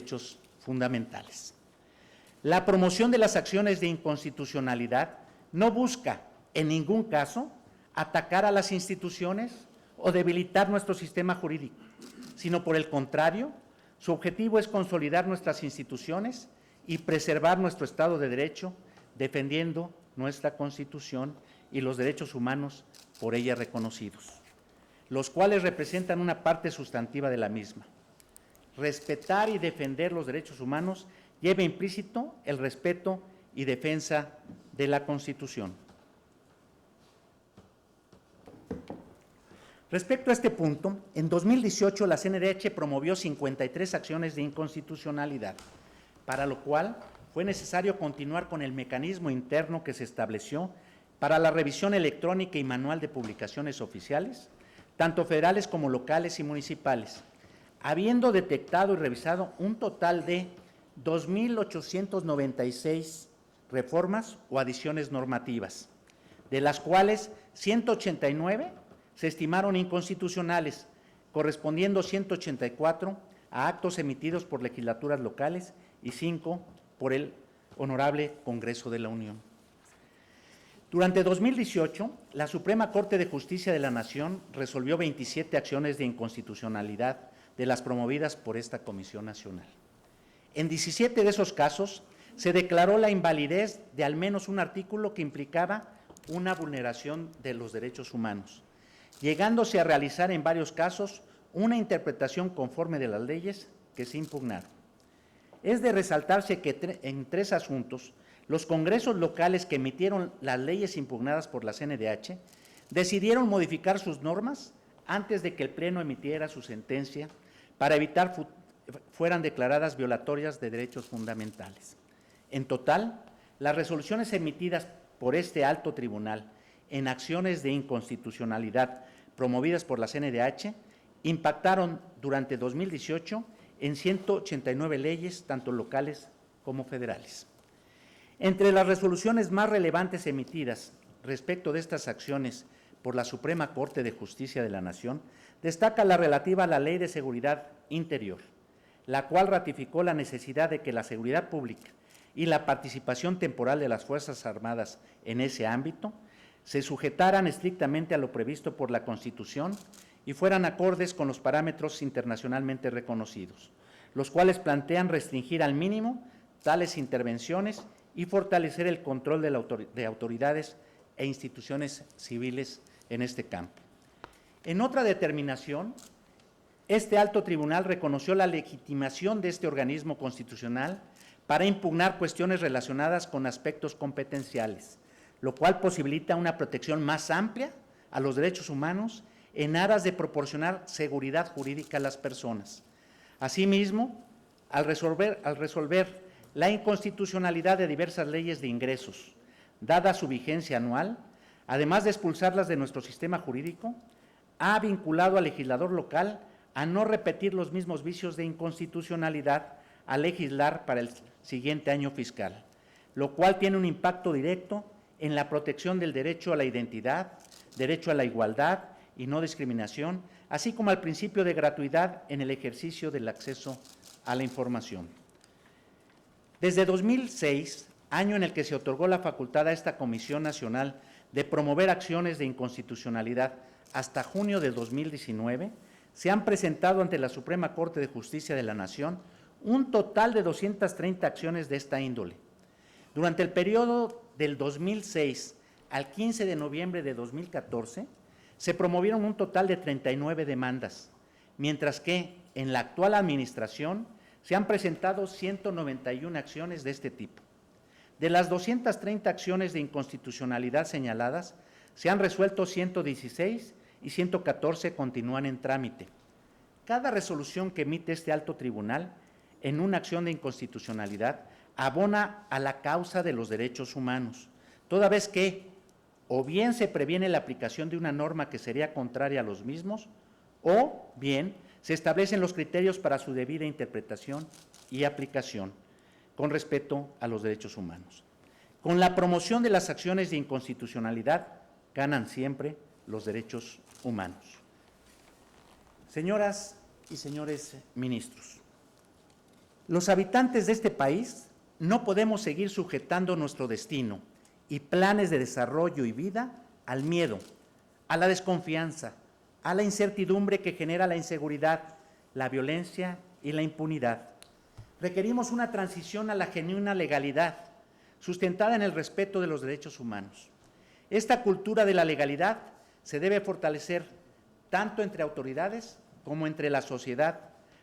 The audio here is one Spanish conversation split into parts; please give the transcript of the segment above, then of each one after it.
derechos fundamentales. La promoción de las acciones de inconstitucionalidad no busca, en ningún caso, atacar a las instituciones o debilitar nuestro sistema jurídico, sino por el contrario, su objetivo es consolidar nuestras instituciones y preservar nuestro Estado de Derecho, defendiendo nuestra Constitución y los derechos humanos por ella reconocidos, los cuales representan una parte sustantiva de la misma. Respetar y defender los derechos humanos lleva implícito el respeto y defensa de la Constitución. Respecto a este punto, en 2018 la CNDH promovió 53 acciones de inconstitucionalidad, para lo cual fue necesario continuar con el mecanismo interno que se estableció para la revisión electrónica y manual de publicaciones oficiales, tanto federales como locales y municipales, habiendo detectado y revisado un total de 2.896 reformas o adiciones normativas, de las cuales 189 se estimaron inconstitucionales, correspondiendo 184 a actos emitidos por legislaturas locales y 5 por el Honorable Congreso de la Unión. Durante 2018, la Suprema Corte de Justicia de la Nación resolvió 27 acciones de inconstitucionalidad de las promovidas por esta Comisión Nacional. En 17 de esos casos se declaró la invalidez de al menos un artículo que implicaba una vulneración de los derechos humanos, llegándose a realizar en varios casos una interpretación conforme de las leyes que se impugnaron. Es de resaltarse que en 3 asuntos, los congresos locales que emitieron las leyes impugnadas por la CNDH decidieron modificar sus normas antes de que el Pleno emitiera su sentencia para evitar fueran declaradas violatorias de derechos fundamentales. En total, las resoluciones emitidas por este alto tribunal en acciones de inconstitucionalidad promovidas por la CNDH impactaron durante 2018 en 189 leyes, tanto locales como federales. Entre las resoluciones más relevantes emitidas respecto de estas acciones por la Suprema Corte de Justicia de la Nación, destaca la relativa a la Ley de Seguridad Interior, la cual ratificó la necesidad de que la seguridad pública y la participación temporal de las Fuerzas Armadas en ese ámbito se sujetaran estrictamente a lo previsto por la Constitución y fueran acordes con los parámetros internacionalmente reconocidos, los cuales plantean restringir al mínimo tales intervenciones y fortalecer el control de autoridades e instituciones civiles en este campo. En otra determinación, este alto tribunal reconoció la legitimación de este organismo constitucional para impugnar cuestiones relacionadas con aspectos competenciales, lo cual posibilita una protección más amplia a los derechos humanos en aras de proporcionar seguridad jurídica a las personas. Asimismo, al resolver la inconstitucionalidad de diversas leyes de ingresos, dada su vigencia anual, además de expulsarlas de nuestro sistema jurídico, ha vinculado al legislador local a no repetir los mismos vicios de inconstitucionalidad al legislar para el siguiente año fiscal, lo cual tiene un impacto directo en la protección del derecho a la identidad, derecho a la igualdad y no discriminación, así como al principio de gratuidad en el ejercicio del acceso a la información. Desde 2006, año en el que se otorgó la facultad a esta Comisión Nacional de promover acciones de inconstitucionalidad hasta junio de 2019, se han presentado ante la Suprema Corte de Justicia de la Nación un total de 230 acciones de esta índole. Durante el periodo del 2006 al 15 de noviembre de 2014, se promovieron un total de 39 demandas, mientras que en la actual administración se han presentado 191 acciones de este tipo. De las 230 acciones de inconstitucionalidad señaladas, se han resuelto 116 y 114 continúan en trámite. Cada resolución que emite este alto tribunal en una acción de inconstitucionalidad abona a la causa de los derechos humanos, toda vez que o bien se previene la aplicación de una norma que sería contraria a los mismos, o bien se establecen los criterios para su debida interpretación y aplicación, con respeto a los derechos humanos. Con la promoción de las acciones de inconstitucionalidad ganan siempre los derechos humanos. Señoras y señores ministros, Los habitantes de este país no podemos seguir sujetando nuestro destino y planes de desarrollo y vida al miedo, a la desconfianza, a la incertidumbre que genera la inseguridad, la violencia y la impunidad. Requerimos una transición a la genuina legalidad, sustentada en el respeto de los derechos humanos. Esta cultura de la legalidad se debe fortalecer tanto entre autoridades como entre la sociedad,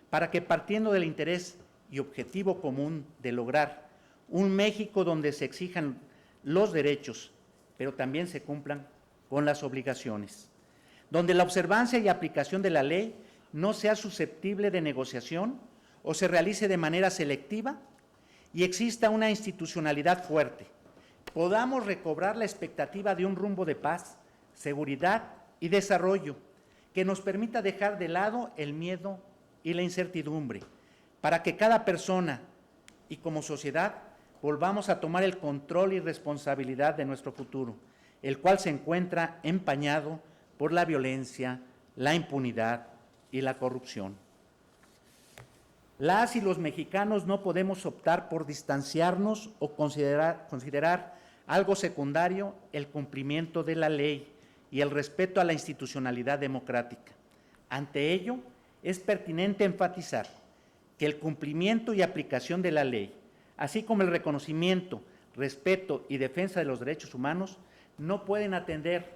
para que, partiendo del interés y objetivo común de lograr un México donde se exijan los derechos, pero también se cumplan con las obligaciones, donde la observancia y aplicación de la ley no sea susceptible de negociación o se realice de manera selectiva y exista una institucionalidad fuerte, podamos recobrar la expectativa de un rumbo de paz, seguridad y desarrollo que nos permita dejar de lado el miedo y la incertidumbre, para que cada persona y como sociedad volvamos a tomar el control y responsabilidad de nuestro futuro, el cual se encuentra empañado por la violencia, la impunidad y la corrupción. Las y los mexicanos no podemos optar por distanciarnos o considerar algo secundario el cumplimiento de la ley y el respeto a la institucionalidad democrática. Ante ello, es pertinente enfatizar que el cumplimiento y aplicación de la ley, así como el reconocimiento, respeto y defensa de los derechos humanos, no pueden atender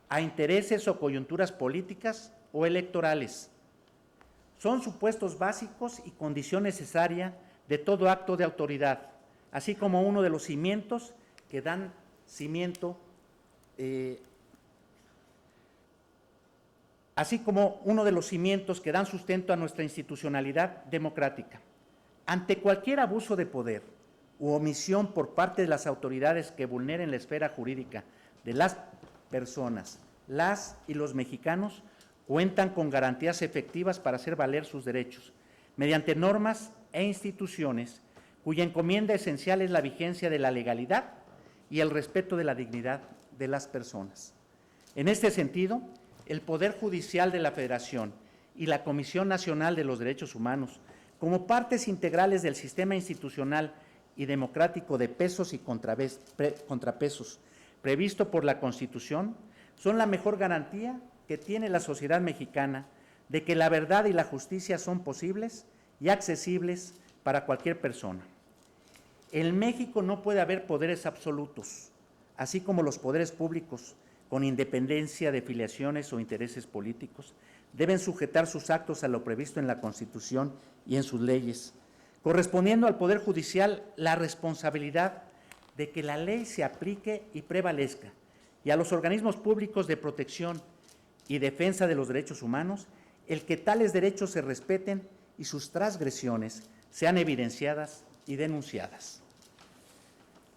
a intereses o coyunturas políticas o electorales. Son supuestos básicos y condición necesaria de todo acto de autoridad, así como uno de los cimientos que dan sustento a nuestra institucionalidad democrática. Ante cualquier abuso de poder u omisión por parte de las autoridades que vulneren la esfera jurídica de las personas, las y los mexicanos cuentan con garantías efectivas para hacer valer sus derechos, mediante normas e instituciones cuya encomienda esencial es la vigencia de la legalidad y el respeto de la dignidad de las personas. En este sentido, el Poder Judicial de la Federación y la Comisión Nacional de los Derechos Humanos, como partes integrales del sistema institucional y democrático de pesos y contrapesos previsto por la Constitución, son la mejor garantía que tiene la sociedad mexicana de que la verdad y la justicia son posibles y accesibles para cualquier persona. En México no puede haber poderes absolutos, así como los poderes públicos, con independencia de filiaciones o intereses políticos, deben sujetar sus actos a lo previsto en la Constitución y en sus leyes, correspondiendo al Poder Judicial la responsabilidad de que la ley se aplique y prevalezca, y a los organismos públicos de protección y defensa de los derechos humanos, el que tales derechos se respeten y sus transgresiones sean evidenciadas y denunciadas.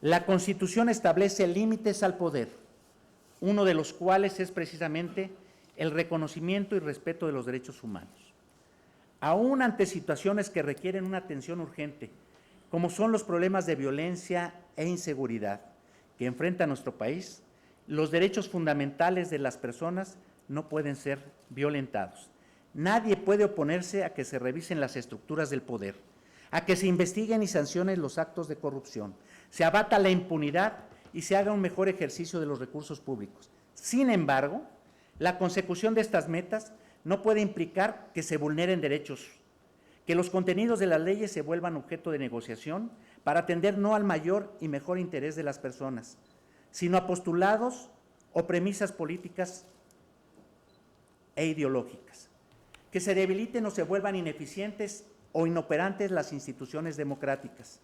La Constitución establece límites al poder, uno de los cuales es precisamente el reconocimiento y respeto de los derechos humanos. Aún ante situaciones que requieren una atención urgente, como son los problemas de violencia e inseguridad que enfrenta nuestro país, los derechos fundamentales de las personas no pueden ser violentados. Nadie puede oponerse a que se revisen las estructuras del poder, a que se investiguen y sancionen los actos de corrupción, se abata la impunidad y se haga un mejor ejercicio de los recursos públicos. Sin embargo, la consecución de estas metas no puede implicar que se vulneren derechos, que los contenidos de las leyes se vuelvan objeto de negociación para atender no al mayor y mejor interés de las personas, sino a postulados o premisas políticas e ideológicas, que se debiliten o se vuelvan ineficientes o inoperantes las instituciones democráticas,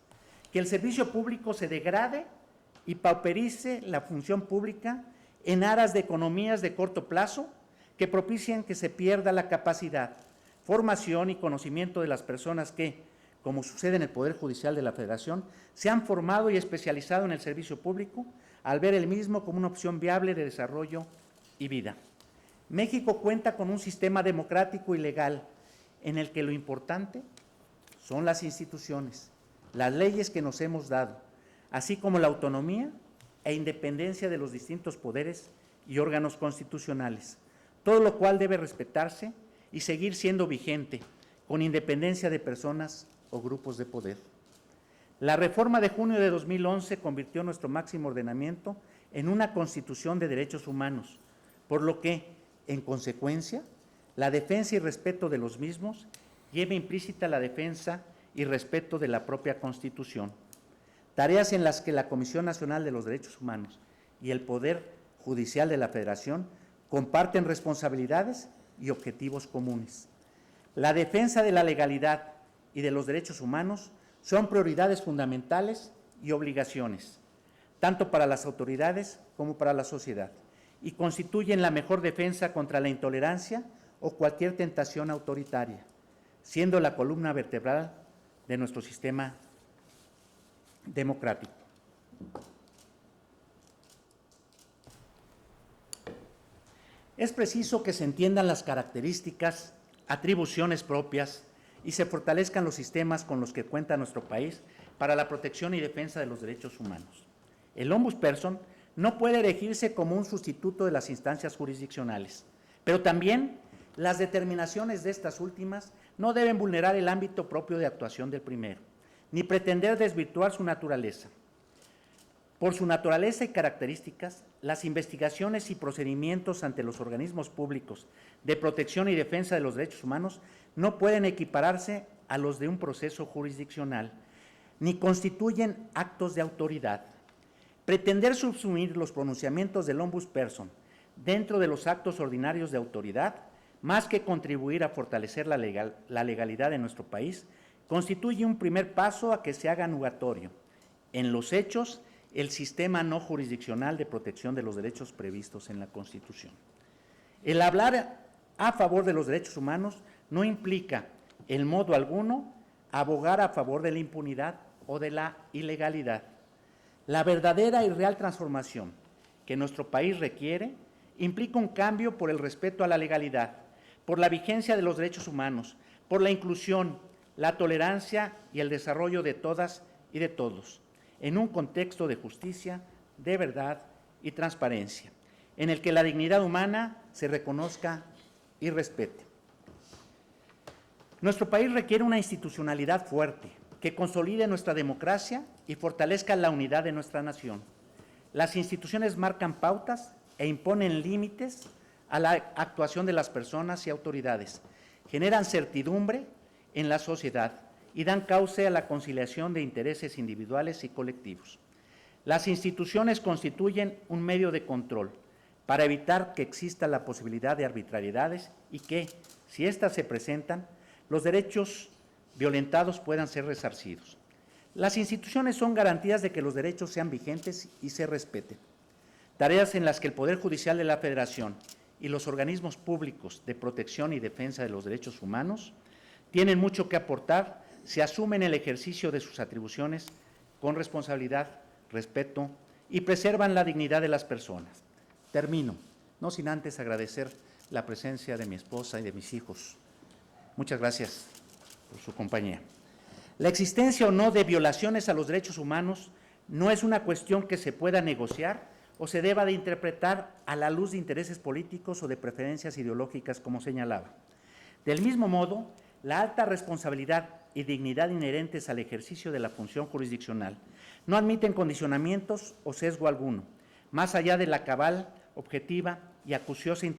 que el servicio público se degrade y pauperice la función pública en aras de economías de corto plazo que propicien que se pierda la capacidad, formación y conocimiento de las personas que, como sucede en el Poder Judicial de la Federación, se han formado y especializado en el servicio público al ver el mismo como una opción viable de desarrollo y vida. México cuenta con un sistema democrático y legal en el que lo importante son las instituciones, las leyes que nos hemos dado, así como la autonomía e independencia de los distintos poderes y órganos constitucionales, todo lo cual debe respetarse y seguir siendo vigente, con independencia de personas o grupos de poder. La reforma de junio de 2011 convirtió nuestro máximo ordenamiento en una Constitución de derechos humanos, por lo que, en consecuencia, la defensa y respeto de los mismos lleva implícita la defensa y respeto de la propia Constitución, tareas en las que la Comisión Nacional de los Derechos Humanos y el Poder Judicial de la Federación comparten responsabilidades y objetivos comunes. La defensa de la legalidad y de los derechos humanos son prioridades fundamentales y obligaciones, tanto para las autoridades como para la sociedad, y constituyen la mejor defensa contra la intolerancia o cualquier tentación autoritaria, siendo la columna vertebral de nuestro sistema democrático. Es preciso que se entiendan las características, atribuciones propias y se fortalezcan los sistemas con los que cuenta nuestro país para la protección y defensa de los derechos humanos. El ombudsperson no puede erigirse como un sustituto de las instancias jurisdiccionales, pero también las determinaciones de estas últimas no deben vulnerar el ámbito propio de actuación del primero, ni pretender desvirtuar su naturaleza. Por su naturaleza y características, las investigaciones y procedimientos ante los organismos públicos de protección y defensa de los derechos humanos no pueden equipararse a los de un proceso jurisdiccional, ni constituyen actos de autoridad. Pretender subsumir los pronunciamientos del ombudsperson dentro de los actos ordinarios de autoridad, más que contribuir a fortalecer la legalidad de nuestro país, constituye un primer paso a que se haga nugatorio, en los hechos, el sistema no jurisdiccional de protección de los derechos previstos en la Constitución. El hablar a favor de los derechos humanos no implica, en modo alguno, abogar a favor de la impunidad o de la ilegalidad. La verdadera y real transformación que nuestro país requiere implica un cambio por el respeto a la legalidad, por la vigencia de los derechos humanos, por la inclusión, la tolerancia y el desarrollo de todas y de todos, en un contexto de justicia, de verdad y transparencia, en el que la dignidad humana se reconozca y respete. Nuestro país requiere una institucionalidad fuerte que consolide nuestra democracia y fortalezca la unidad de nuestra nación. Las instituciones marcan pautas e imponen límites a la actuación de las personas y autoridades, generan certidumbre en la sociedad y dan cauce a la conciliación de intereses individuales y colectivos. Las instituciones constituyen un medio de control para evitar que exista la posibilidad de arbitrariedades y que, si éstas se presentan, los derechos violentados puedan ser resarcidos. Las instituciones son garantías de que los derechos sean vigentes y se respeten. Tareas en las que el Poder Judicial de la Federación y los organismos públicos de protección y defensa de los derechos humanos tienen mucho que aportar, se asumen el ejercicio de sus atribuciones con responsabilidad, respeto y preservan la dignidad de las personas. Termino, no sin antes agradecer la presencia de mi esposa y de mis hijos. Muchas gracias por su compañía. La existencia o no de violaciones a los derechos humanos no es una cuestión que se pueda negociar o se deba de interpretar a la luz de intereses políticos o de preferencias ideológicas, como señalaba. Del mismo modo, la alta responsabilidad y dignidad inherentes al ejercicio de la función jurisdiccional no admiten condicionamientos o sesgo alguno, más allá de la cabal, objetiva y acuciosa